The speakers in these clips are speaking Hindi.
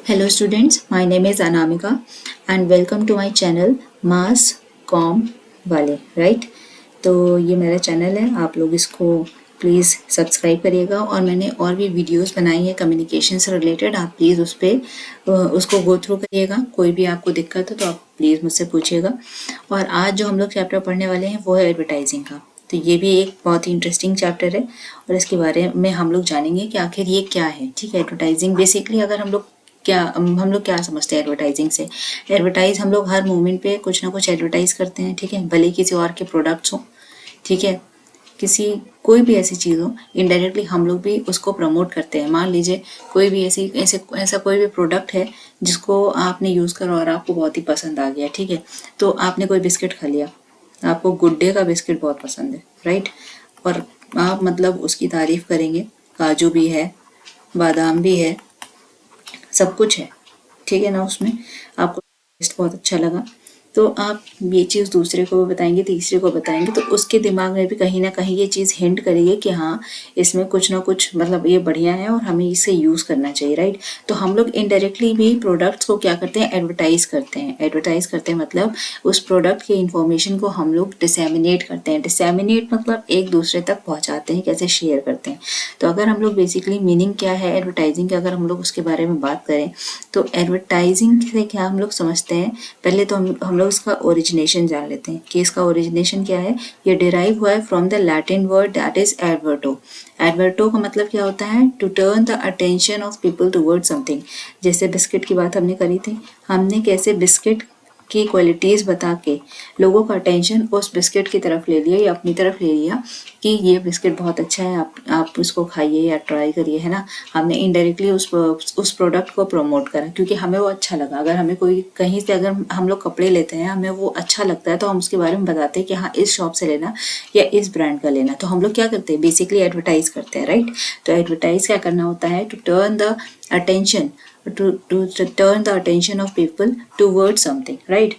Hello students, my name is Anamika and welcome to my channel Mass Com वाले राइट। तो ये मेरा चैनल है, आप लोग इसको प्लीज़ सब्सक्राइब करिएगा और मैंने और भी वीडियोस बनाई है कम्युनिकेशन से रिलेटेड, आप प्लीज़ उस पर उसको गो थ्रू करिएगा। कोई भी आपको दिक्कत है तो आप प्लीज़ मुझसे पूछिएगा। और आज जो हम लोग चैप्टर पढ़ने वाले हैं वो है एडवर्टाइजिंग का। तो ये भी एक बहुत ही इंटरेस्टिंग चैप्टर है और इसके बारे में हम लोग जानेंगे कि आखिर ये क्या है। ठीक है, एडवर्टाइजिंग बेसिकली अगर हम लोग क्या समझते हैं एडवर्टाइजिंग से। एडवर्टाइज हम लोग हर मोमेंट पे कुछ ना कुछ एडवर्टाइज करते हैं, ठीक है, भले किसी और के प्रोडक्ट्स हो, ठीक है, किसी कोई भी ऐसी चीज़ हो, इनडायरेक्टली हम लोग भी उसको प्रमोट करते हैं। मान लीजिए कोई भी ऐसा कोई भी प्रोडक्ट है जिसको आपने यूज़ करा और आपको बहुत ही पसंद आ गया, ठीक है, तो आपने कोई बिस्किट खा लिया, आपको गुड डे का बिस्किट बहुत पसंद है, राइट, और आप मतलब उसकी तारीफ करेंगे, काजू भी है, बादाम भी है, सब कुछ है, ठीक है ना, उसमें आपको टेस्ट बहुत अच्छा लगा, तो आप ये चीज़ दूसरे को भी बताएंगे, तीसरे को बताएंगे, तो उसके दिमाग में भी कहीं ना कहीं ये चीज़ हिंट करेगी कि हाँ, इसमें कुछ ना कुछ मतलब ये बढ़िया है और हमें इसे यूज़ करना चाहिए, राइट। तो हम लोग इनडायरेक्टली भी प्रोडक्ट्स को क्या करते हैं, एडवर्टाइज करते हैं। एडवर्टाइज करते हैं मतलब उस प्रोडक्ट की इंफॉर्मेशन को हम लोग डिसेमिनेट करते हैं। डिसेमिनेट मतलब एक दूसरे तक पहुँचाते हैं, कैसे शेयर करते हैं। तो अगर हम लोग बेसिकली मीनिंग क्या है एडवर्टाइजिंग के, अगर हम लोग उसके बारे में बात करें तो एडवर्टाइजिंग से क्या हम लोग समझते हैं, पहले तो हम लोग इसका ओरिजिनेशन जान लेते हैं कि इसका ओरिजिनेशन क्या है। ये डिराइव हुआ है from the Latin word that is adverto. Adverto का मतलब क्या होता है, to turn the attention of people toward something. जैसे बिस्किट की बात हमने करी थी, हमने कैसे बिस्किट की क्वालिटीज़ बता के लोगों का अटेंशन उस बिस्किट की तरफ ले लिया या अपनी तरफ ले लिया कि ये बिस्किट बहुत अच्छा है, आप उसको खाइए या ट्राई करिए, है ना। हमने इनडायरेक्टली उस प्रोडक्ट को प्रमोट करा क्योंकि हमें वो अच्छा लगा। अगर हमें कोई कहीं से अगर हम लोग कपड़े लेते हैं, हमें वो अच्छा लगता है तो हम उसके बारे में बताते हैं कि हाँ, इस शॉप से लेना या इस ब्रांड का लेना। तो हम लोग क्या करते हैं, बेसिकली एडवर्टाइज करते हैं, राइट। तो एडवर्टाइज क्या करना होता है, to turn the attention to turn the attention of people towards something, right.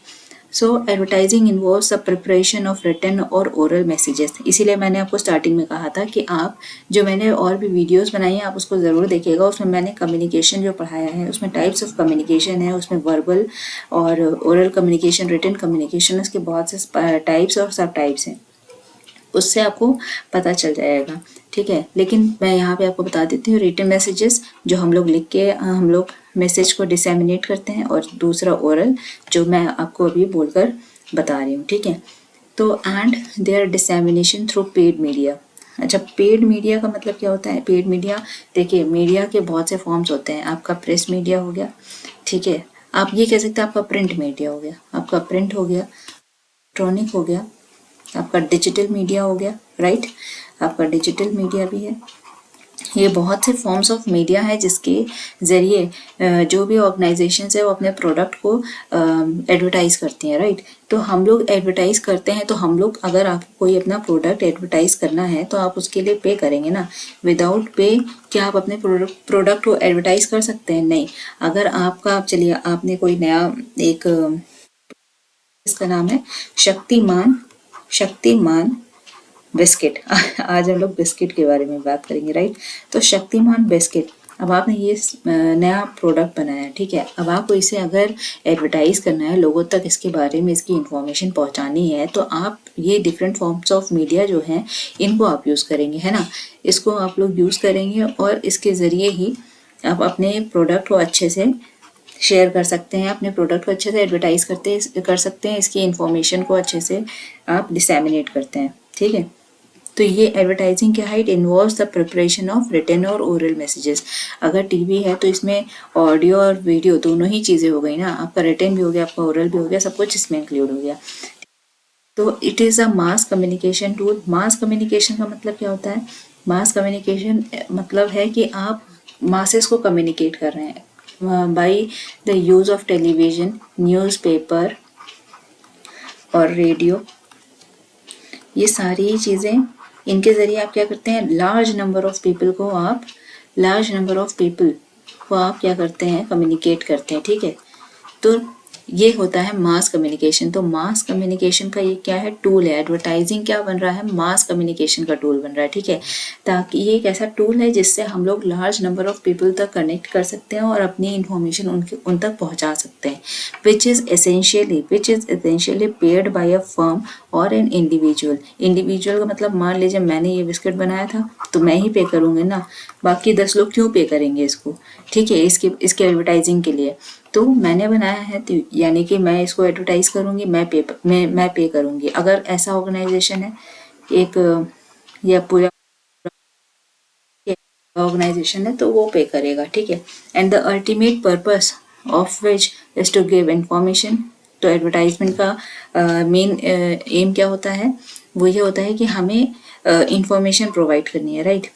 So advertising involves the preparation of written और oral messages। इसीलिए मैंने आपको स्टार्टिंग में कहा था कि आप जो मैंने और भी वीडियोस बनाई हैं आप उसको ज़रूर देखिएगा। उसमें मैंने कम्युनिकेशन जो पढ़ाया है उसमें टाइप्स ऑफ कम्युनिकेशन है, उसमें वर्बल और ओरल कम्युनिकेशन, रिटन कम्युनिकेशन, इसके बहुत से टाइप्स और सब टाइप्स हैं, उससे आपको पता चल जाएगा, ठीक है। लेकिन मैं यहाँ पे आपको बता देती हूँ, रिटन मैसेजेस जो हम लोग लिख के हम लोग मैसेज को डिसेमिनेट करते हैं, और दूसरा ओरल जो मैं आपको अभी बोलकर बता रही हूँ, ठीक है। तो and their dissemination through paid media. अच्छा, पेड मीडिया का मतलब क्या होता है। पेड मीडिया, देखिए मीडिया के बहुत से फॉर्म्स होते हैं। आपका प्रेस मीडिया हो गया, ठीक है, आप ये कह सकते हैं आपका प्रिंट मीडिया हो गया, आपका प्रिंट हो गया, इलेक्ट्रॉनिक हो गया, आपका डिजिटल मीडिया हो गया, राइट, आपका डिजिटल मीडिया भी है। ये बहुत से फॉर्म्स ऑफ मीडिया है जिसके ज़रिए जो भी ऑर्गेनाइजेशंस है वो अपने प्रोडक्ट को एडवर्टाइज करती हैं, राइट। तो हम लोग एडवर्टाइज करते हैं, तो हम लोग अगर आपको कोई अपना प्रोडक्ट एडवर्टाइज करना है तो आप उसके लिए पे करेंगे ना। विदाउट पे क्या आप अपने प्रोडक्ट को एडवर्टाइज कर सकते हैं, नहीं। अगर आपका, चलिए आपने कोई नया एक, इसका नाम है शक्तिमान बिस्किट। आज हम लोग बिस्किट के बारे में बात करेंगे, राइट। तो शक्तिमान बिस्किट, अब आपने ये नया प्रोडक्ट बनाया, ठीक है, अब आपको इसे अगर एडवर्टाइज करना है, लोगों तक इसके बारे में इसकी इंफॉर्मेशन पहुंचानी है, तो आप ये डिफरेंट फॉर्म्स ऑफ मीडिया जो हैं इनको आप यूज़ करेंगे, है ना। इसको आप लोग यूज़ करेंगे और इसके ज़रिए ही आप अपने प्रोडक्ट को अच्छे से शेयर कर सकते हैं, अपने प्रोडक्ट को अच्छे से एडवर्टाइज कर सकते हैं, इसकी इंफॉर्मेशन को अच्छे से आप डिसेमिनेट करते हैं, ठीक है। तो ये एडवर्टाइजिंग क्या है, it involves the preparation of written or oral messages. अगर टीवी है तो इसमें ऑडियो और वीडियो दोनों ही चीज़ें हो गई ना, आपका रिटन भी हो गया, आपका ओरल भी हो गया, सब कुछ इसमें इंक्लूड हो गया। तो it is a mass communication tool. Mass communication का मतलब क्या होता है, मास कम्युनिकेशन मतलब है कि आप मासेस को कम्युनिकेट कर रहे हैं by the use of television, newspaper और रेडियो। ये सारी चीज़ें, इनके ज़रिए आप क्या करते हैं, लार्ज नंबर ऑफ पीपल को आप क्या करते हैं, कम्युनिकेट करते हैं, ठीक है। तो ये होता है मास कम्युनिकेशन। तो मास कम्युनिकेशन का ये क्या है, टूल है। एडवर्टाइजिंग क्या बन रहा है, मास कम्युनिकेशन का टूल बन रहा है, ठीक है। ताकि ये एक ऐसा टूल है जिससे हम लोग लार्ज नंबर ऑफ पीपल तक कनेक्ट कर सकते हैं और अपनी इंफॉर्मेशन उन तक पहुंचा सकते हैं। Which is essentially paid by a firm और एन इंडिविजुअल। इंडिविजुअल का मतलब मान लीजिए मैंने ये बिस्किट बनाया था तो मैं ही पे करूंगी ना, बाकी 10 लोग क्यों पे करेंगे इसको, ठीक है, इसके एडवर्टाइजिंग के लिए। तो मैंने बनाया है तो यानी कि मैं इसको एडवर्टाइज करूंगी, मैं पे करूंगी। अगर ऐसा ऑर्गेनाइजेशन है, एक या पूरा ऑर्गेनाइजेशन है, तो वो पे करेगा, ठीक है। And the ultimate purpose of which is to give information. तो एडवर्टाइजमेंट का मेन एम क्या होता है, वो ये होता है कि हमें इंफॉर्मेशन प्रोवाइड करनी है, राइट।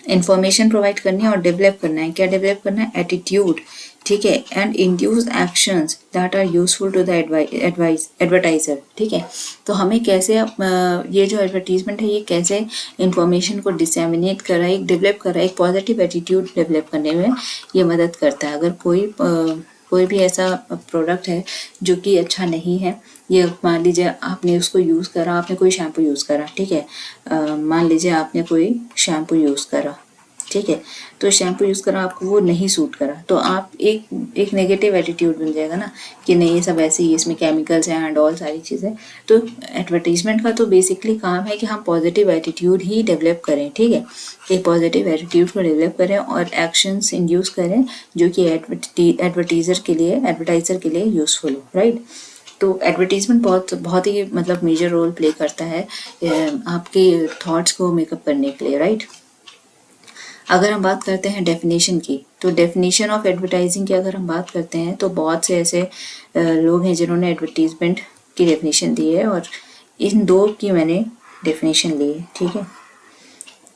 इंफॉर्मेशन प्रोवाइड करनी है और डेवलप करना है। क्या डेवलप करना है, एटीट्यूड, ठीक है, and induce actions that are useful to the advertiser, ठीक है। तो हमें कैसे ये जो एडवर्टीजमेंट है ये कैसे इंफॉर्मेशन को डिसेमिनेट कर रहा है, डेवलप कर रहा है, एक पॉजिटिव एटीट्यूड डेवलप करने में ये मदद करता है। अगर कोई भी ऐसा प्रोडक्ट है जो कि अच्छा नहीं है, ये मान लीजिए आपने उसको यूज़ करा, आपने कोई शैम्पू यूज़ करा, ठीक है, मान लीजिए आपने कोई शैम्पू यूज़ करा, ठीक है, तो शैम्पू यूज़ करा, आपको वो नहीं सूट करा, तो आप एक नेगेटिव एटीट्यूड बन जाएगा ना कि नहीं ये सब ऐसे ही, इसमें केमिकल्स हैं एंड ऑल सारी चीज़ें। तो एडवर्टीजमेंट का तो बेसिकली काम है कि हम पॉजिटिव एटीट्यूड ही डेवलप करें, ठीक है, एक पॉजिटिव एटीट्यूड को डेवलप करें और एक्शंस इंड्यूस करें जो कि एडवर्टाइजर के लिए यूज़फुल हो, राइट। तो एडवर्टीजमेंट बहुत ही मतलब मेजर रोल प्ले करता है आपके थॉट्स को मेकअप करने के लिए, राइट। अगर हम बात करते हैं डेफिनेशन की, तो डेफिनेशन ऑफ एडवर्टाइजिंग की अगर हम बात करते हैं तो बहुत से ऐसे लोग हैं जिन्होंने एडवर्टीजमेंट की डेफिनेशन दी है और इन दो की मैंने डेफिनेशन ली है, ठीक है।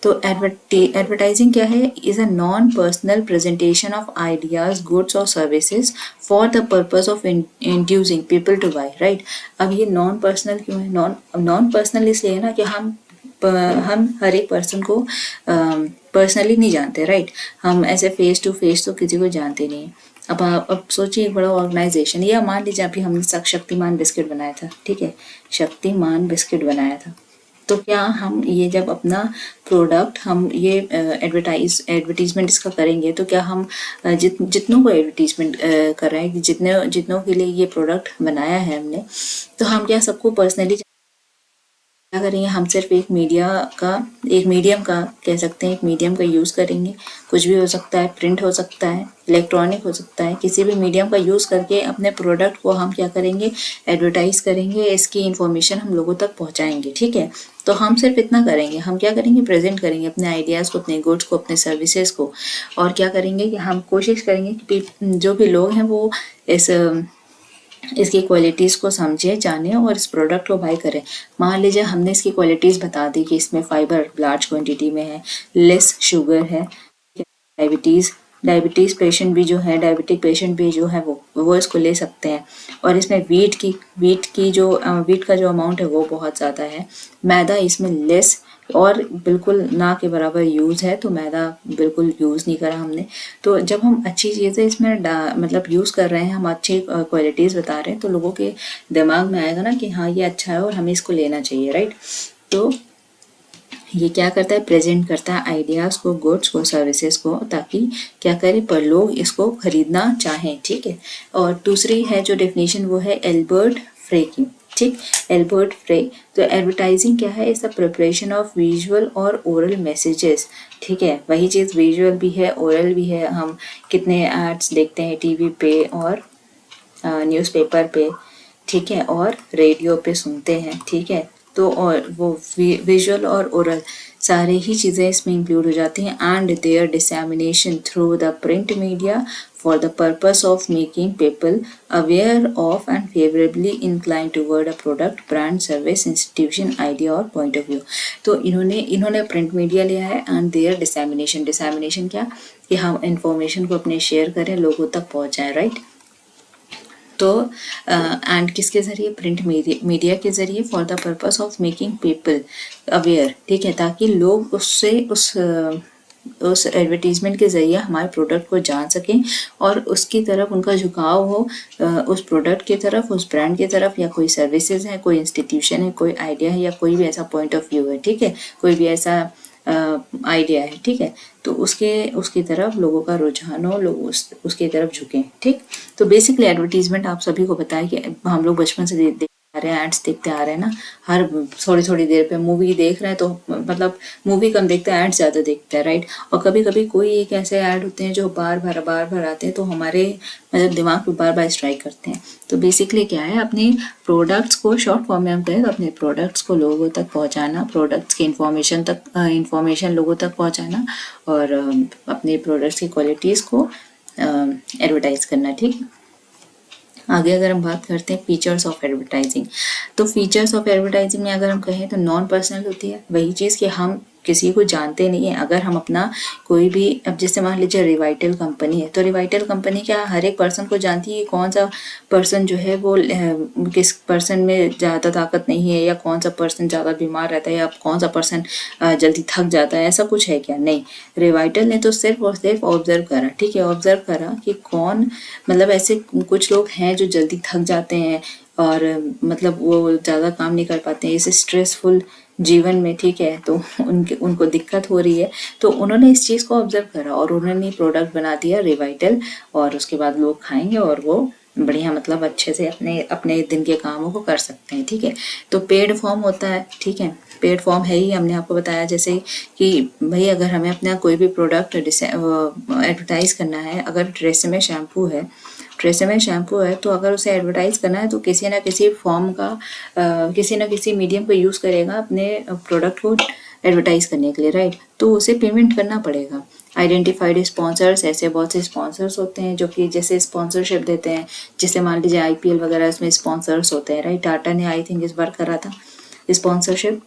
तो एडवर्टाइजिंग क्या है, is a non personal presentation of ideas, goods और services for the purpose of inducing people to buy, right. अब ये नॉन पर्सनल क्यों है, नॉन पर्सनल इसलिए है ना कि हम हर एक पर्सन को पर्सनली नहीं जानते, राइट। हम ऐसे फेस टू फेस तो किसी को जानते नहीं है। अब सोचिए एक बड़ा ऑर्गेनाइजेशन, या मान लीजिए अभी हमने शक्तिमान बिस्किट बनाया था, ठीक है, शक्तिमान बिस्किट बनाया था, तो क्या हम ये जब अपना प्रोडक्ट हम ये एडवर्टीजमेंट इसका करेंगे, तो क्या हम जितनों को एडवर्टीजमेंट कर रहे हैं, जितनों के लिए ये प्रोडक्ट बनाया है हमने, तो हम क्या सबको पर्सनली क्या करेंगे, हम सिर्फ एक मीडियम का कह सकते हैं, एक मीडियम का यूज़ करेंगे। कुछ भी हो सकता है, प्रिंट हो सकता है, इलेक्ट्रॉनिक हो सकता है, किसी भी मीडियम का यूज़ करके अपने प्रोडक्ट को हम क्या करेंगे, एडवर्टाइज करेंगे, इसकी इंफॉर्मेशन हम लोगों तक पहुंचाएंगे, ठीक है। तो हम सिर्फ इतना करेंगे, हम क्या करेंगे, प्रेजेंट करेंगे अपने आइडियाज़ को, अपने गुड्स को, अपने सर्विसेज को, और क्या करेंगे कि हम कोशिश करेंगे कि जो भी लोग हैं वो इसकी क्वालिटीज़ को समझे, जाने और इस प्रोडक्ट को बाय करें। मान लीजिए हमने इसकी क्वालिटीज़ बता दी कि इसमें फाइबर लार्ज क्वांटिटी में है, लेस शुगर है, डायबिटीज़ पेशेंट भी जो है, डायबिटिक पेशेंट भी जो है वो इसको ले सकते हैं, और इसमें वीट का जो अमाउंट है वो बहुत ज़्यादा है, मैदा इसमें लेस और बिल्कुल ना के बराबर यूज़ है, तो मैदा बिल्कुल यूज़ नहीं करा हमने। तो जब हम अच्छी चीज़ें इसमें मतलब यूज़ कर रहे हैं, हम अच्छी क्वालिटीज़ बता रहे हैं, तो लोगों के दिमाग में आएगा ना कि हाँ ये अच्छा है और हमें इसको लेना चाहिए, राइट। तो ये क्या करता है, प्रेजेंट करता है आइडियाज़ को, गुड्स को, सर्विसेज को, ताकि क्या करें, पर लोग इसको खरीदना चाहें, ठीक है। और दूसरी है जो डेफिनेशन वो है एल्बर्ट फ्रे की, ठीक, एल्बर्ट फ्रे। तो एडवर्टाइजिंग क्या है, is the preparation of visual और ओरल मैसेजेस, ठीक है, वही चीज़ विजुअल भी है, ओरल भी है। हम कितने एड्स देखते हैं टीवी पे और न्यूज़पेपर पे, ठीक है, और रेडियो पे सुनते हैं, ठीक है। तो और वो विजुअल और ओरल सारे ही चीज़ें इसमें इंक्लूड हो जाती हैं, and their dissemination through the print media for the purpose of making people aware of and favourably incline toward a product, brand, service, institution, idea or point of view. तो इन्होंने प्रिंट मीडिया लिया है, एंड देयर डिसेमिनेशन क्या, कि हम इंफॉर्मेशन को अपने शेयर करें, लोगों तक पहुँचाएं, राइट। तो एंड किसके ज़रिए, प्रिंट मीडिया के ज़रिए, for the purpose of making people aware, ठीक है, ताकि लोग उससे उस एडवर्टीजमेंट के ज़रिए हमारे प्रोडक्ट को जान सकें और उसकी तरफ उनका झुकाव हो, उस प्रोडक्ट की तरफ, उस ब्रांड की तरफ, या कोई सर्विसेज है, कोई इंस्टीट्यूशन है, कोई आइडिया है, या कोई भी ऐसा पॉइंट ऑफ व्यू है, ठीक है, कोई भी ऐसा आइडिया है, ठीक है, तो उसकी तरफ लोगों का रुझान हो, लोग उसकी तरफ झुकें, ठीक। तो बेसिकली एडवर्टीजमेंट आप सभी को पता है कि हम लोग बचपन से देखते आ रहे हैं, एड्स देखते आ रहे हैं ना, हर थोड़ी थोड़ी देर पे मूवी देख रहे हैं तो मतलब मूवी कम देखते हैं, एड्स ज़्यादा देखते हैं, राइट। और कभी कभी कोई एक ऐसे ऐड होते हैं जो बार बार आते हैं, तो हमारे मतलब दिमाग पे बार बार स्ट्राइक करते हैं। तो बेसिकली क्या है, अपने प्रोडक्ट्स को शॉर्ट फॉर्म में हम कहें तो अपने प्रोडक्ट्स को लोगों तक पहुंचाना, प्रोडक्ट्स की इंफॉर्मेशन लोगों तक पहुंचाना, और अपने प्रोडक्ट्स की क्वालिटीज़ को एडवर्टाइज करना, ठीक है। आगे अगर हम बात करते हैं फीचर्स ऑफ एडवर्टाइजिंग, तो फीचर्स ऑफ एडवर्टाइजिंग में अगर हम कहें तो नॉन पर्सनल होती है, वही चीज़ कि हम किसी को जानते नहीं है। अगर हम अपना कोई भी, अब जैसे मान लीजिए रिवाइटल कंपनी है, तो रिवाइटल कंपनी क्या हर एक पर्सन को जानती है, कौन सा पर्सन जो है वो किस पर्सन में ज़्यादा ताकत नहीं है, या कौन सा पर्सन ज़्यादा बीमार रहता है, या कौन सा पर्सन जल्दी थक जाता है, ऐसा कुछ है क्या? नहीं, रिवाइटल ने तो सिर्फ और सिर्फ ऑब्जर्व करा, ठीक है, ऑब्जर्व करा कि कौन, मतलब ऐसे कुछ लोग हैं जो जल्दी थक जाते हैं और मतलब वो ज़्यादा काम नहीं कर पाते हैं, इस स्ट्रेसफुल जीवन में, ठीक है, तो उनको दिक्कत हो रही है, तो उन्होंने इस चीज़ को ऑब्जर्व करा और उन्होंने प्रोडक्ट बना दिया रिवाइटल, और उसके बाद लोग खाएंगे और वो बढ़िया मतलब अच्छे से अपने अपने दिन के कामों को कर सकते हैं, ठीक है। तो पेड फॉर्म होता है, ठीक है, पेड फॉर्म है ही, हमने आपको बताया जैसे कि भाई अगर हमें अपना कोई भी प्रोडक्ट एडवर्टाइज करना है, अगर ट्रेसेमे शैम्पू है, ट्रेसेमे शैम्पू है, तो अगर उसे एडवर्टाइज करना है तो किसी ना किसी फॉर्म का किसी ना किसी मीडियम को यूज़ करेगा अपने प्रोडक्ट को एडवर्टाइज करने के लिए, राइट। तो उसे पेमेंट करना पड़ेगा। आइडेंटिफाइड स्पॉन्सर्स, ऐसे बहुत से स्पॉन्सर्स होते हैं जो कि जैसे स्पॉन्सरशिप देते हैं, जैसे मान लीजिए आईपीएल वगैरह, इसमें स्पॉन्सर्स होते हैं, राइट। टाटा ने आई थिंक इस बार करा था स्पॉन्सरशिप,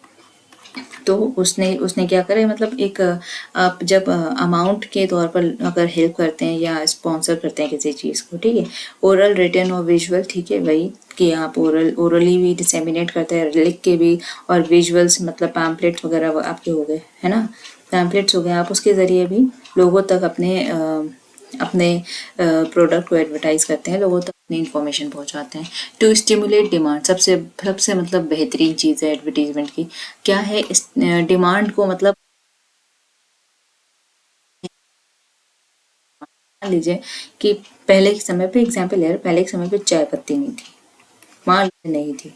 तो उसने उसने क्या करा, मतलब एक आप जब अमाउंट के तौर पर अगर हेल्प करते हैं या स्पॉन्सर करते हैं किसी चीज़ को, ठीक है, ओरल, रिटन और विजुअल, ठीक है, वही कि आप ओरली भी डिसेमिनेट करते हैं, लिख के भी, और विजुअल्स मतलब पैम्पलेट्स वगैरह आपके हो गए, है ना, पैम्पलेट्स हो गए, आप उसके ज़रिए भी लोगों तक अपने प्रोडक्ट को एडवर्टाइज करते हैं, लोगों तक अपनी इन्फॉर्मेशन पहुंचाते हैं। टू स्टिमुलेट डिमांड, सबसे सबसे मतलब बेहतरीन चीज़ है एडवर्टीजमेंट की, क्या है, इस डिमांड को मतलब मान लीजिए कि पहले के समय पे एग्जाम्पल ले रहे, पहले के समय पे चाय पत्ती नहीं थी, मान लीजिए नहीं थी,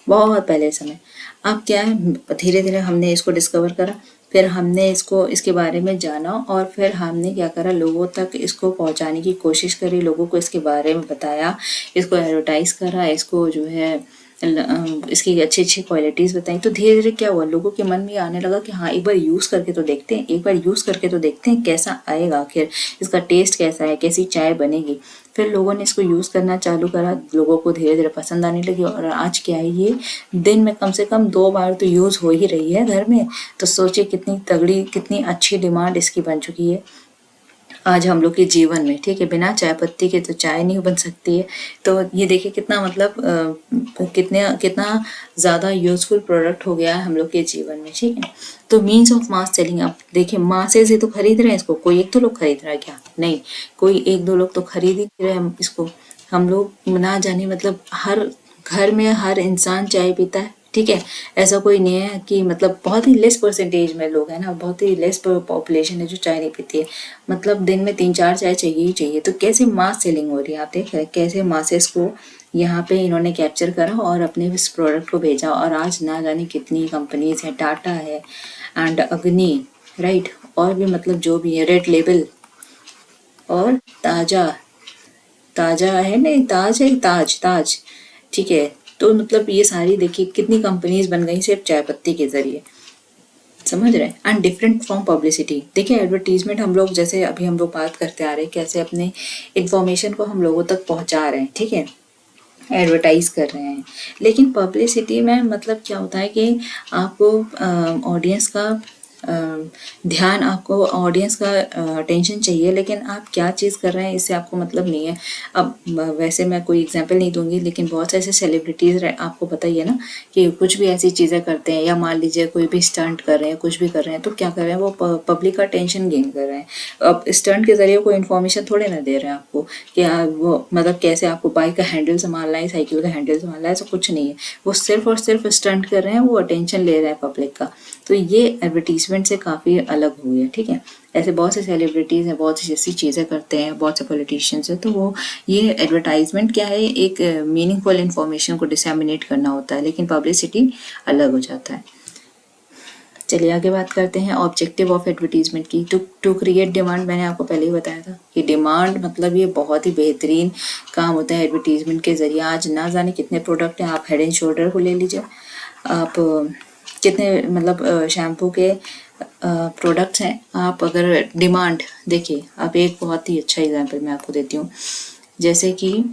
बहुत पहले समय। अब क्या है, धीरे धीरे हमने इसको डिस्कवर करा, फिर हमने इसको इसके बारे में जाना, और फिर हमने क्या करा, लोगों तक इसको पहुंचाने की कोशिश करी, लोगों को इसके बारे में बताया, इसको एडवर्टाइज करा, इसको जो है इसकी अच्छी अच्छी क्वालिटीज़ बताई। तो धीरे धीरे क्या हुआ, लोगों के मन में आने लगा कि हाँ एक बार यूज़ करके तो देखते हैं, एक बार यूज़ करके तो देखते हैं कैसा आएगा, आखिर इसका टेस्ट कैसा है, कैसी चाय बनेगी। फिर लोगों ने इसको यूज़ करना चालू करा, लोगों को धीरे धीरे पसंद आने लगी, और आज क्या है, ये दिन में कम से कम 2 बार तो यूज़ हो ही रही है घर में। तो सोचिए कितनी तगड़ी, कितनी अच्छी डिमांड इसकी बन चुकी है आज हम लोग के जीवन में, ठीक है। बिना चाय पत्ती के तो चाय नहीं बन सकती है। तो ये देखिए कितना मतलब कितना ज़्यादा यूजफुल प्रोडक्ट हो गया है हम लोग के जीवन में, ठीक है। तो मीन्स ऑफ मास सेलिंग, आप देखिए मासेज ही तो खरीद रहे हैं इसको, कोई एक तो लोग खरीद रहा है क्या? नहीं, कोई एक दो लोग तो खरीद ही रहे हैं इसको। हम लोग ना जाने मतलब हर घर में हर इंसान चाय पीता है, ठीक है। ऐसा कोई नहीं है कि मतलब बहुत ही लेस परसेंटेज में लोग हैं ना, बहुत ही लेस पॉपुलेशन है जो चाय नहीं पीती है, मतलब दिन में 3-4 चाय चाहिए ही चाहिए। तो कैसे मास सेलिंग हो रही है, आप देख रहे हैं कैसे मासेस को यहाँ पे इन्होंने कैप्चर करा और अपने इस प्रोडक्ट को भेजा। और आज ना जाने कितनी कंपनीज हैं, टाटा है एंड अग्नि, राइट, और भी मतलब जो भी है, रेड लेबल और ताजा, ताजा है, नहीं ताज है, ताज ताज, ठीक है। तो मतलब ये सारी देखिए कितनी कंपनीज बन गई सिर्फ चाय पत्ती के जरिए, समझ रहे हैं। एंड डिफरेंट फ्रॉम पब्लिसिटी, देखिए एडवर्टीजमेंट हम लोग जैसे अभी हम लोग बात करते आ रहे हैं कैसे अपने इन्फॉर्मेशन को हम लोगों तक पहुंचा रहे हैं, ठीक है, एडवर्टाइज कर रहे हैं। लेकिन पब्लिसिटी में मतलब क्या होता है कि आपको ऑडियंस का ध्यान आपको ऑडियंस का अटेंशन चाहिए, लेकिन आप क्या चीज़ कर रहे हैं इससे आपको मतलब नहीं है। अब वैसे मैं कोई एग्जांपल नहीं दूंगी, लेकिन बहुत से ऐसे सेलिब्रिटीज़ आपको पता ही है ना कि कुछ भी ऐसी चीज़ें करते हैं, या मान लीजिए कोई भी स्टंट कर रहे हैं, कुछ भी कर रहे हैं, तो क्या कर रहे हैं वो पब्लिक का अटेंशन गेन कर रहे हैं। अब स्टंट के ज़रिए कोई इन्फॉर्मेशन थोड़े ना दे रहे हैं आपको कि वो मतलब कैसे आपको बाइक का हैंडल संभालना है, साइकिल का हैंडल संभालना है, ऐसा कुछ नहीं है। वो सिर्फ और सिर्फ स्टंट कर रहे हैं, वो अटेंशन ले रहे हैं पब्लिक का। तो ये एडवर्टीजमेंट से काफ़ी अलग हुई है, ठीक है। ऐसे बहुत से सेलिब्रिटीज़ हैं, बहुत सी ऐसी चीज़ें करते हैं, बहुत से पॉलिटिशियंस हैं, तो वो ये एडवर्टाइजमेंट क्या है, एक मीनिंगफुल इन्फॉर्मेशन को डिसैमिनेट करना होता है, लेकिन पब्लिसिटी अलग हो जाता है। चलिए आगे बात करते हैं ऑब्जेक्टिव ऑफ एडवर्टीजमेंट की। टू क्रिएट डिमांड, मैंने आपको पहले ही बताया था कि डिमांड मतलब ये बहुत ही बेहतरीन काम होता है एडवर्टीजमेंट के ज़रिए। आज ना जाने कितने प्रोडक्ट हैं, आप हेड एंड शोल्डर को ले लीजिए, आप कितने मतलब शैम्पू के प्रोडक्ट्स हैं। आप अगर डिमांड देखिए, आप एक बहुत ही अच्छा एग्जांपल मैं आपको देती हूँ, जैसे कि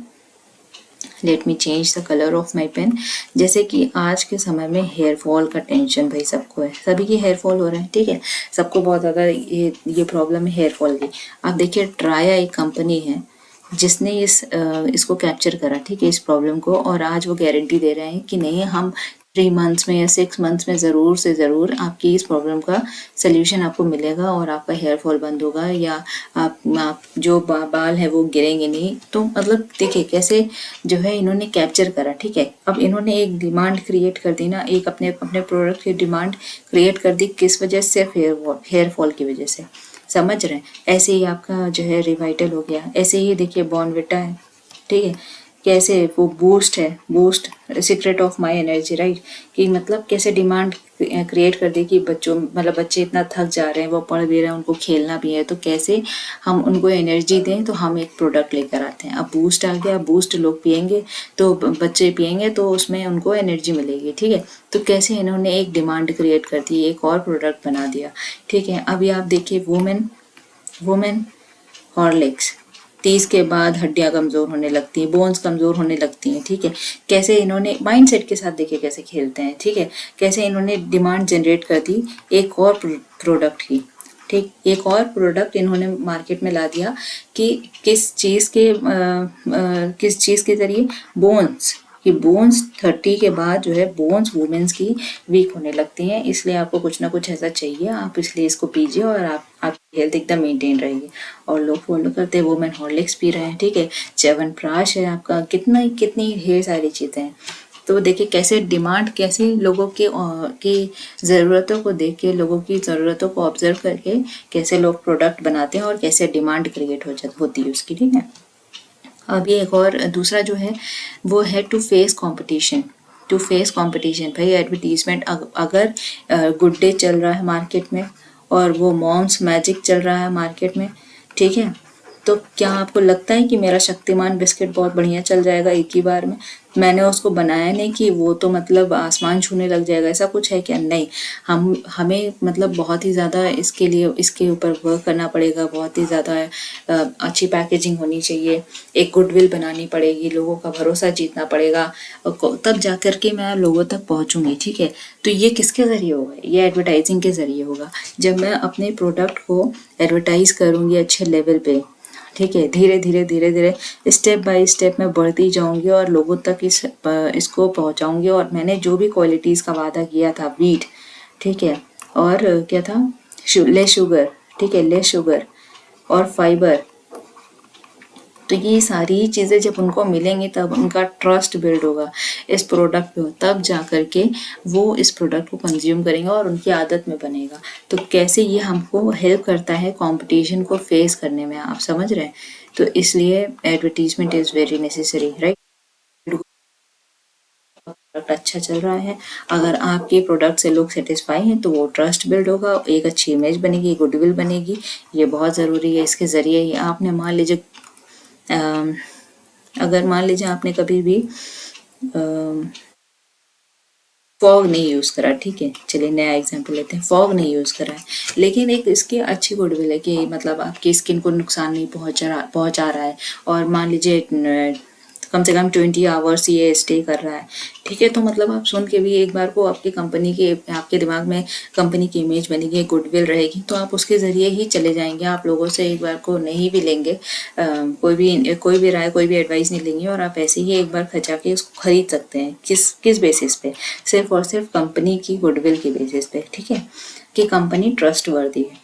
let me change the colour of my pen. जैसे कि आज के समय में हेयर फॉल का टेंशन भाई सबको है, सभी की हेयर फॉल हो रहा है, ठीक है। सबको बहुत ज़्यादा ये प्रॉब्लम है हेयर फॉल की। आप देखिए ट्राया एक कंपनी है जिसने इसको कैप्चर करा, ठीक है, इस प्रॉब्लम को, और आज वो गारंटी दे रहे हैं कि नहीं, हम 3 मंथ्स में या 6 मंथ्स में ज़रूर से ज़रूर आपकी इस प्रॉब्लम का सल्यूशन आपको मिलेगा और आपका हेयर फॉल बंद होगा, या आप जो बाल है वो गिरेंगे नहीं। तो मतलब देखिए कैसे जो है इन्होंने कैप्चर करा, ठीक है। अब इन्होंने एक डिमांड क्रिएट कर दी ना, एक अपने अपने प्रोडक्ट की डिमांड क्रिएट कर दी, किस वजह से, हेयर फॉल की वजह से, समझ रहे हैं। ऐसे ही आपका जो है रिवाइटल हो गया, ऐसे ही देखिए बॉर्नविटा है, ठीक है, कैसे वो बूस्ट है, boost secret of my energy, right, कि मतलब कैसे डिमांड क्रिएट कर दी कि बच्चों मतलब बच्चे इतना थक जा रहे हैं, वो पढ़ भी रहे हैं, उनको खेलना भी है, तो कैसे हम उनको एनर्जी दें, तो हम एक प्रोडक्ट लेकर आते हैं। अब बूस्ट आ गया, बूस्ट लोग पियेंगे, तो बच्चे पियेंगे तो उसमें उनको एनर्जी मिलेगी, ठीक है। तो कैसे इन्होंने एक डिमांड क्रिएट कर दी, एक और प्रोडक्ट बना दिया, ठीक है। अभी आप देखिए वुमेन हॉर्लिक्स, 30 के बाद हड्डियां कमजोर होने लगती हैं, बोन्स कमजोर होने लगती हैं, ठीक है। कैसे इन्होंने माइंडसेट के साथ देखिए कैसे खेलते हैं, ठीक है। कैसे इन्होंने डिमांड जनरेट कर दी एक और प्रोडक्ट की, ठीक, एक और प्रोडक्ट इन्होंने मार्केट में ला दिया कि किस चीज़ के जरिए, बोन्स, कि बोन्स 30 के बाद जो है बोन्स वुमेन्स की वीक होने लगती हैं, इसलिए आपको कुछ ना कुछ ऐसा चाहिए, आप इसलिए इसको पीजिए और आपकी हेल्थ एकदम मेंटेन रहेगी। और लोग फॉलो करते हैं, वुमेन हॉर्लिक्स पी रहे हैं, ठीक है, च्यवनप्राश है आपका, कितनी ढेर सारी चीज़ें हैं। तो देखिए कैसे डिमांड, कैसे लोगों की ज़रूरतों को देख के, लोगों की ज़रूरतों को ऑब्जर्व करके कैसे लोग प्रोडक्ट बनाते हैं और कैसे डिमांड क्रिएट होती है उसकी, ठीक है। अब ये एक और दूसरा जो है वो है to face competition. To face competition भाई, एडवर्टीजमेंट अगर गुड डे चल रहा है मार्केट में और वो मॉम्स मैजिक चल रहा है मार्केट में, ठीक है, तो क्या आपको लगता है कि मेरा शक्तिमान बिस्किट बहुत बढ़िया चल जाएगा एक ही बार में? मैंने उसको बनाया नहीं कि वो तो मतलब आसमान छूने लग जाएगा, ऐसा कुछ है क्या? नहीं, हमें मतलब बहुत ही ज़्यादा इसके ऊपर वर्क करना पड़ेगा, बहुत ही ज़्यादा अच्छी पैकेजिंग होनी चाहिए, एक गुडविल बनानी पड़ेगी, लोगों का भरोसा जीतना पड़ेगा, तब जा कर के मैं लोगों तक पहुंचूंगी, ठीक है। तो ये किसके ज़रिए होगा? ये एडवर्टाइजिंग के ज़रिए होगा। जब मैं अपने प्रोडक्ट को एडवर्टाइज करूँगी अच्छे लेवल पे, ठीक है, धीरे धीरे स्टेप बाय स्टेप मैं बढ़ती जाऊंगी और लोगों तक इसको पहुंचाऊंगी। और मैंने जो भी क्वालिटीज़ का वादा किया था, वीट, ठीक है, और क्या था, लेस शुगर, ठीक है, लेस शुगर और फाइबर, तो ये सारी चीज़ें जब उनको मिलेंगी तब उनका ट्रस्ट बिल्ड होगा इस प्रोडक्ट पे, तब जा कर के वो इस प्रोडक्ट को कंज्यूम करेंगे और उनकी आदत में बनेगा। तो कैसे ये हमको हेल्प करता है कंपटीशन को फेस करने में, आप समझ रहे हैं। तो इसलिए advertisement is very necessary, right. Product अच्छा चल रहा है, अगर आपके प्रोडक्ट से लोग सेटिस्फाई हैं तो वो ट्रस्ट बिल्ड होगा, एक अच्छी इमेज बनेगी, गुडविल बनेगी, ये बहुत ज़रूरी है। इसके ज़रिए ही आपने मान लीजिए अगर मान लीजिए आपने कभी भी फॉग नहीं यूज़ करा, ठीक है, चलिए नया एग्जांपल लेते हैं, फॉग नहीं यूज़ करा है, लेकिन एक इसकी अच्छी गुडविल है कि मतलब आपकी स्किन को नुकसान नहीं पहुंचा रहा है, और मान लीजिए कम से कम 20 आवर्स ये स्टे कर रहा है, ठीक है। तो मतलब आप सुन के भी एक बार को आपकी कंपनी के आपके दिमाग में कंपनी की इमेज बनेगी, गुडविल रहेगी, तो आप उसके ज़रिए ही चले जाएंगे। आप लोगों से एक बार को नहीं भी लेंगे, कोई भी राय, कोई भी एडवाइस नहीं लेंगे, और आप ऐसे ही एक बार खचा के उसको खरीद सकते हैं। किस बेसिस पे? सिर्फ और सिर्फ कंपनी की गुडविल की बेसिस पे, ठीक है, कि कंपनी ट्रस्ट वर्दी है।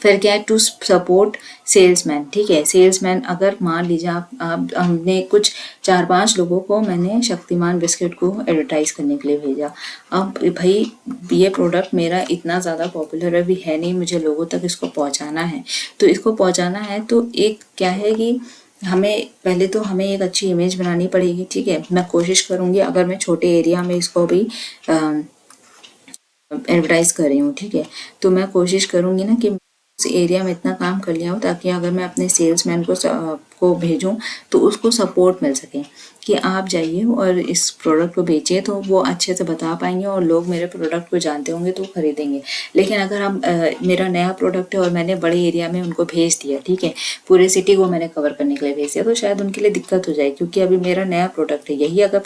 फिर क्या है, टू सपोर्ट सेल्समैन, ठीक है। सेल्समैन, अगर मान लीजिए आप हमने कुछ 4-5 लोगों को मैंने शक्तिमान बिस्किट को एडवर्टाइज करने के लिए भेजा। अब भाई ये प्रोडक्ट मेरा इतना ज़्यादा पॉपुलर अभी है नहीं, मुझे लोगों तक इसको पहुंचाना है। तो इसको पहुंचाना है तो एक क्या है कि हमें पहले तो हमें एक अच्छी इमेज बनानी पड़ेगी, ठीक है। मैं कोशिश करूँगी, अगर मैं छोटे एरिया में इसको भी एडवर्टाइज कर रही हूँ, ठीक है, तो मैं कोशिश करूँगी ना कि उस एरिया में इतना काम कर लिया हो ताकि अगर मैं अपने सेल्समैन को भेजूँ तो उसको सपोर्ट मिल सके कि आप जाइए और इस प्रोडक्ट को बेचिए, तो वो अच्छे से बता पाएंगे और लोग मेरे प्रोडक्ट को जानते होंगे तो खरीदेंगे। लेकिन अगर हम मेरा नया प्रोडक्ट है और मैंने बड़े एरिया में उनको भेज दिया, ठीक है, पूरे सिटी को मैंने कवर करने के लिए भेज दिया, तो शायद उनके लिए दिक्कत हो जाए, क्योंकि अभी मेरा नया प्रोडक्ट है। यही अगर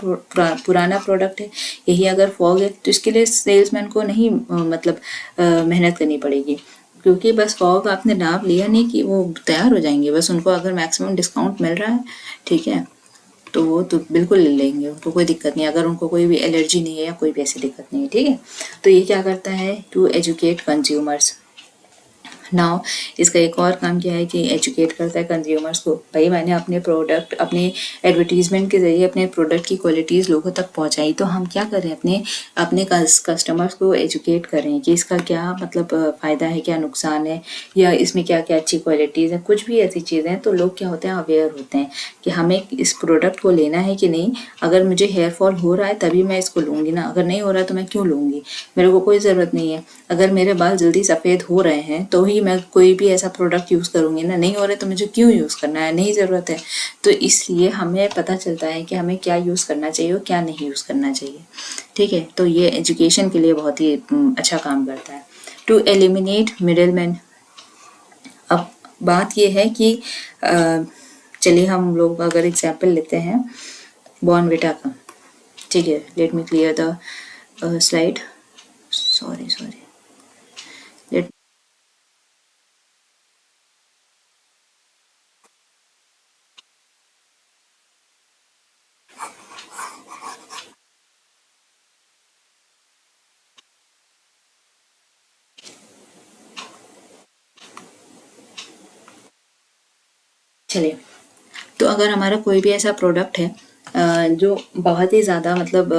पुराना प्रोडक्ट है, यही अगर फॉग है, तो इसके लिए सेल्समैन को नहीं मतलब मेहनत करनी पड़ेगी, क्योंकि बस फॉग आपने नाप लिया नहीं कि वो तैयार हो जाएंगे। बस उनको अगर मैक्सिमम डिस्काउंट मिल रहा है, ठीक है, तो वो तो बिल्कुल ले लेंगे, उनको कोई दिक्कत नहीं, अगर उनको कोई भी एलर्जी नहीं है या कोई भी ऐसी दिक्कत नहीं है, ठीक है। तो ये क्या करता है, टू एजुकेट कंज्यूमर्स। नाउ इसका एक और काम क्या है कि एजुकेट करता है कंज्यूमर्स को। भाई मैंने अपने प्रोडक्ट, अपने एडवर्टीजमेंट के जरिए अपने प्रोडक्ट की क्वालिटीज़ लोगों तक पहुंचाई, तो हम क्या करें, अपने अपने कस्टमर्स को एजुकेट करें कि इसका क्या मतलब फ़ायदा है, क्या नुकसान है, या इसमें क्या क्या अच्छी क्वालिटीज़ हैं, कुछ भी ऐसी चीज़ें हैं। तो लोग क्या होते हैं, अवेयर होते हैं कि हमें इस प्रोडक्ट को लेना है कि नहीं। अगर मुझे हेयर फॉल हो रहा है तभी मैं इसको लूँगी ना, अगर नहीं हो रहा है तो मैं क्यों लूँगी, मेरे को कोई ज़रूरत नहीं है। अगर मेरे बाल जल्दी सफ़ेद हो रहे हैं तो ही मैं कोई भी ऐसा प्रोडक्ट यूज़ करूँगी ना, नहीं हो रहा है तो मुझे क्यों यूज़ करना है, नहीं ज़रूरत है। तो इसलिए हमें पता चलता है कि हमें क्या यूज़ करना चाहिए और क्या नहीं यूज़ करना चाहिए, ठीक है। तो ये एजुकेशन के लिए बहुत ही अच्छा काम करता है। To eliminate middleman. अब बात ये है कि चलिए हम लोग अगर एग्जाम्पल लेते हैं बॉर्नविटा का, ठीक है। Let me clear the slide, sorry let चलिए। तो अगर हमारा कोई भी ऐसा प्रोडक्ट है जो बहुत ही ज़्यादा मतलब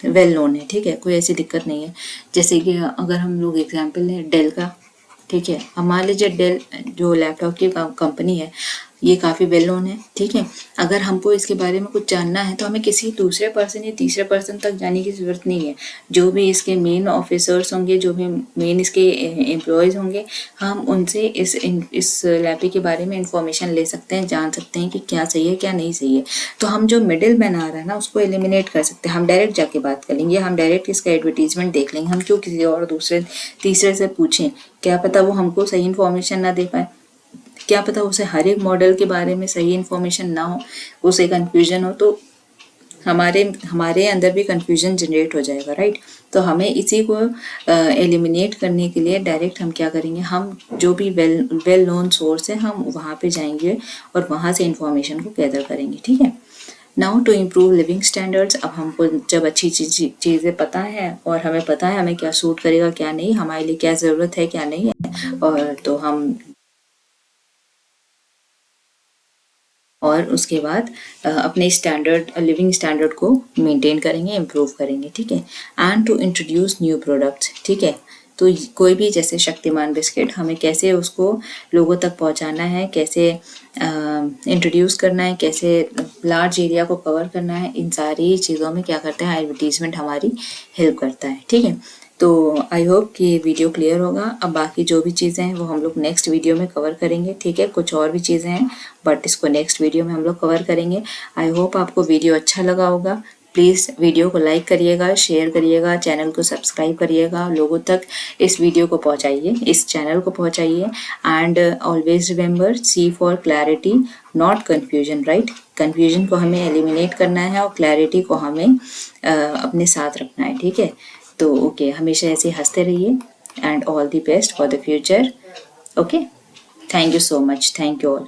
वेल नोन है, ठीक है, कोई ऐसी दिक्कत नहीं है। जैसे कि अगर हम लोग एग्जांपल लें डेल का, ठीक है, अब मान लीजिए डेल जो लैपटॉप की कंपनी है, ये काफ़ी वेल नोन है, ठीक है। अगर हमको इसके बारे में कुछ जानना है तो हमें किसी दूसरे पर्सन या तीसरे पर्सन तक जाने की ज़रूरत नहीं है। जो भी इसके मेन ऑफिसर्स होंगे, जो भी मेन इसके एम्प्लॉयज़ होंगे, हम उनसे इस लैपटॉप के बारे में इंफॉर्मेशन ले सकते हैं, जान सकते हैं कि क्या सही है क्या नहीं सही है। तो हम जो मिडिल मैन आ रहा है ना, उसको एलिमिनेट कर सकते हैं। हम डायरेक्ट जाके बात कर लेंगे, हम डायरेक्ट इसका एडवर्टीजमेंट देख लेंगे। हम क्यों किसी और दूसरे तीसरे से पूछें, क्या पता वो हमको सही इन्फॉर्मेशन ना दे पाए, क्या पता उसे हर एक मॉडल के बारे में सही इन्फॉर्मेशन ना हो, उसे कंफ्यूजन हो, तो हमारे हमारे अंदर भी कंफ्यूजन जनरेट हो जाएगा, राइट। तो हमें इसी को एलिमिनेट करने के लिए डायरेक्ट हम क्या करेंगे, हम जो भी वेल नोन सोर्स है हम वहाँ पे जाएंगे और वहाँ से इंफॉर्मेशन को गैदर करेंगे, ठीक है। Now to improve living standards. अब हमको जब अच्छी चीज़ें पता है और हमें पता है हमें क्या सूट करेगा क्या नहीं, हमारे लिए क्या ज़रूरत है क्या नहीं है, और तो हम और उसके बाद अपने स्टैंडर्ड लिविंग स्टैंडर्ड को मेंटेन करेंगे, इम्प्रूव करेंगे, ठीक है। And to introduce new products, ठीक है। तो कोई भी जैसे शक्तिमान बिस्किट, हमें कैसे उसको लोगों तक पहुंचाना है, कैसे इंट्रोड्यूस करना है, कैसे लार्ज एरिया को कवर करना है, इन सारी चीज़ों में क्या करते हैं, एडवर्टीजमेंट हमारी हेल्प करता है, ठीक है। तो आई होप कि ये वीडियो क्लियर होगा। अब बाकी जो भी चीज़ें हैं वो हम लोग नेक्स्ट वीडियो में कवर करेंगे, ठीक है। कुछ और भी चीज़ें हैं बट इसको नेक्स्ट वीडियो में हम लोग कवर करेंगे। आई होप आपको वीडियो अच्छा लगा होगा। प्लीज़ वीडियो को लाइक करिएगा, शेयर करिएगा, चैनल को सब्सक्राइब करिएगा, लोगों तक इस वीडियो को पहुंचाइए, इस चैनल को पहुंचाइए। And always remember, see for clarity not confusion, right. Confusion को हमें एलिमिनेट करना है और क्लैरिटी को हमें अपने साथ रखना है, ठीक है। तो ओके, हमेशा ऐसे हंसते रहिए and all the best for the future. Okay, thank you so much, thank you all.